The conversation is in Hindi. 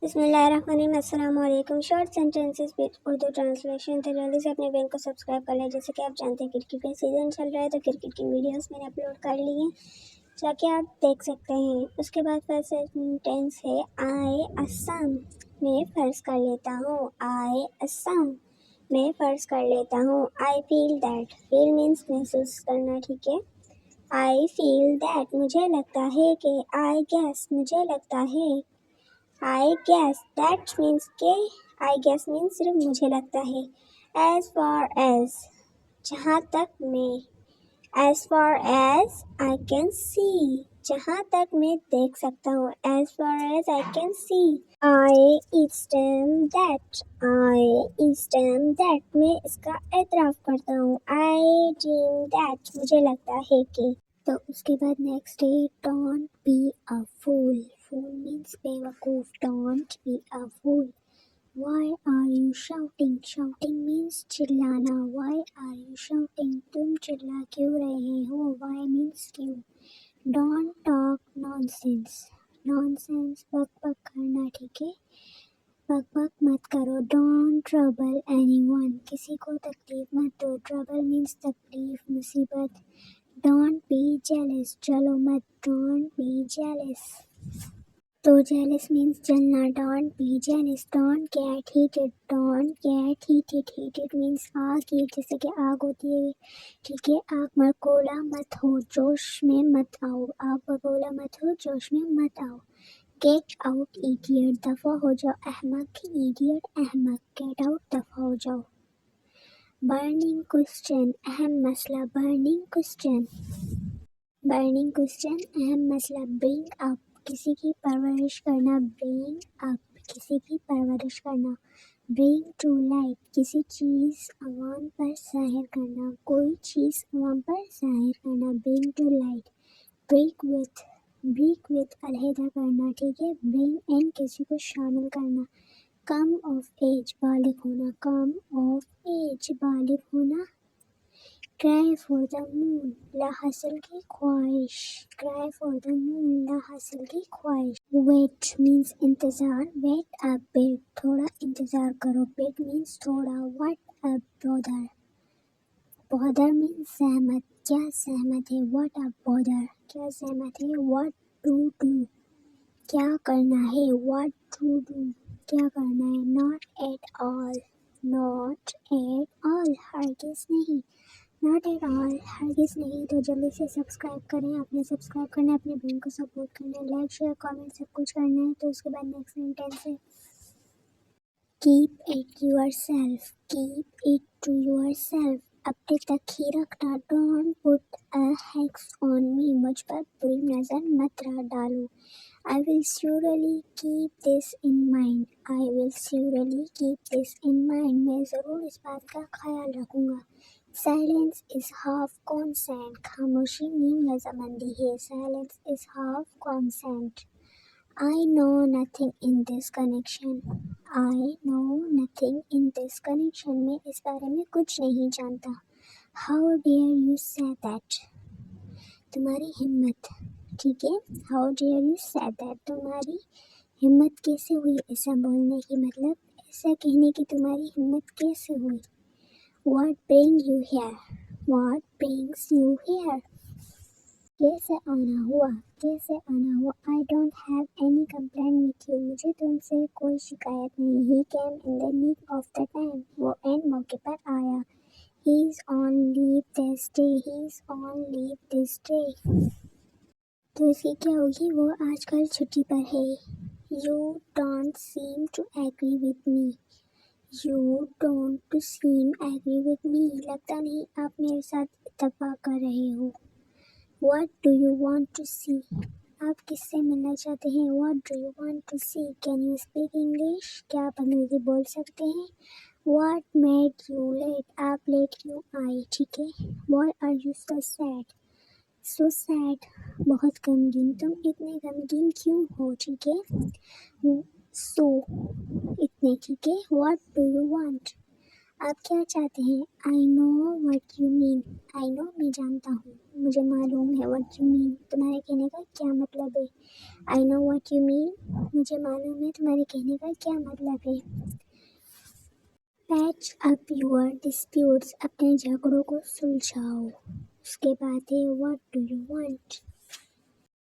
बिस्मिल्लाहिर्रहमानिर्रहीम। अस्सलाम वालेकुम। Short sentences with Urdu translation. तो जल्दी से अपने बैंक को सब्सक्राइब कर लें। जैसे कि आप जानते हैं क्रिकेट का सीज़न चल रहा है, तो क्रिकेट की वीडियोस मैंने अपलोड कर ली हैं, जाके आप देख सकते हैं। उसके बाद फर्स्ट सेंटेंस है आई असम। मैं फ़र्ज़ कर लेता हूँ। आई असम, मैं फ़र्ज़ कर लेता हूँ। I feel that, feel means महसूस करना, ठीक है। आई फील दैट, मुझे लगता है कि। आई गेस, मुझे लगता है। आई गैस, दैट मीन्स के। आई गैस मीन्स सिर्फ मुझे लगता है। एज फॉर एज, जहाँ तक मैं। As far as I can see, जहाँ तक मैं देख सकता हूँ। As far as I can see. I esteem that, I esteem that, मैं इसका एतराफ़ करता हूँ। आई ड्रीम दैट, मुझे लगता है कि। तो उसके बाद नेक्स्ट है don't be a fool. Fool means बेवकूफ। Don't be a fool. Why are you shouting, shouting means चिल्लाना। वाई आर यू शाउटिंग, तुम चिल्ला क्यों रहे हो। वाई मीन्स क्यों। डोंट टॉक नॉनसेंस, नॉनसेंस बक बक करना, ठीक है। बक बक मत करो। डोंट ट्रबल एनीवन, किसी को तकलीफ मत दो। ट्रबल मीन्स तकलीफ, मुसीबत। डोंट बी जेलस, जलो मत। डोंट बी जेलस, तो जेलस मीन्स जलना। Don't be jealous. Don't get heated, don't get heated, heated means आग, हीट जैसे कि आग होती है, ठीक है। आग भगोला मत हो, जोश में मत आओ। आग भगोला मत हो, जोश में मत आओ। गेट आउट इडियट, दफा हो जाओ अहमक। इडियट अहमक, गेट आउट, दफा हो जाओ। बर्निंग क्वेश्चन, अहम मसला। बर्निंग क्वेश्चन, बर्निंग क्वेश्चन अहम मसला। ब्रिंग अप, किसी की परवरिश करना। ब्रिंग अप, किसी की परवरिश करना। ब्रिंग टू लाइट, किसी चीज़ अवाम पर ज़ाहिर करना। कोई चीज़ अवाम पर ज़ाहिर करना। Bring to light. Break with, break with अलहदा करना, ठीक है। ब्रिंग इन, किसी को शामिल करना। कम ऑफ एज, बालिग होना। कम ऑफ एज, बालिग होना। क्राई फॉर द मून, ला हासिल की ख्वाहिश। क्राई फॉर द मून, ला हासिल की ख्वाहिश। वेट मीन्स इंतज़ार। वेट अ बिट, थोड़ा इंतज़ार करो। बिट मीन्स थोड़ा। What a bother, bother means सहमत। क्या सहमत है। व्हाट अ बॉदर, क्या सहमत है। व्हाट टू डू, क्या करना है। व्हाट टू डू, क्या करना है। Not at all, not at all, हरगिज़ नहीं। नॉट एट ऑल, हरगिज़ नहीं। तो जल्दी से सब्सक्राइब करें। आपने सब्सक्राइब करना है, अपने बहन को सपोर्ट करना है, लाइक शेयर कमेंट सब कुछ करना है। तो उसके बाद नेक्स्ट सेंटेंस है keep it yourself, keep it to yourself, अपने तक ही रखना। Don't put a hex on me, मुझ पर बुरी नज़र मत डालो। I will surely keep this in mind. I will surely keep this in mind. मैं ज़रूर इस बात का ख्याल रखूँगा। Silence is half consent. खामोशी नीम रजामंदी है। Silence is half consent. I know nothing in this connection. I know nothing in this connection. मैं इस बारे में कुछ नहीं जानता। How dare you say that? तुम्हारी हिम्मत, ठीक है। How dare you say that, तुम्हारी हिम्मत कैसे हुई ऐसा बोलने की, मतलब ऐसा कहने की तुम्हारी हिम्मत कैसे हुई। What bring you here, what brings you here, कैसे आना हुआ, कैसे आना हुआ। I don't have any complaint with you, मुझे तुमसे कोई शिकायत नहीं। He came in the need of the time, वो एन मौके पर आया। He is on leave this day, he is on leave this day, तो इसकी क्या होगी, वो आजकल छुट्टी पर है। You don't seem to agree with me, you don't seem agree with me, लगता नहीं आप मेरे साथ इत्तेफाक कर रहे हो। What do you want to see, आप किससे मिलना चाहते हैं। What do you want to see, can you speak English, क्या आप अंग्रेजी बोल सकते हैं। व्हाट मेड यू लेट, आप लेट क्यों आए, ठीक है। Why are you so sad, so sad, बहुत गमगीन, तुम इतने गमगीन क्यों हो, ठीक है। सो इतने, ठीक है। व्हाट डू यू वांट, आप क्या चाहते हैं? I know what you mean. I know मैं जानता हूँ, मुझे मालूम है। वट यू मीन तुम्हारे कहने का क्या मतलब है? I know what you mean मुझे मालूम है तुम्हारे कहने का क्या मतलब है। पैच अप योर डिस्प्यूट्स अपने झगड़ों को सुलझाओ। उसके बाद है व्हाट डू यू वांट।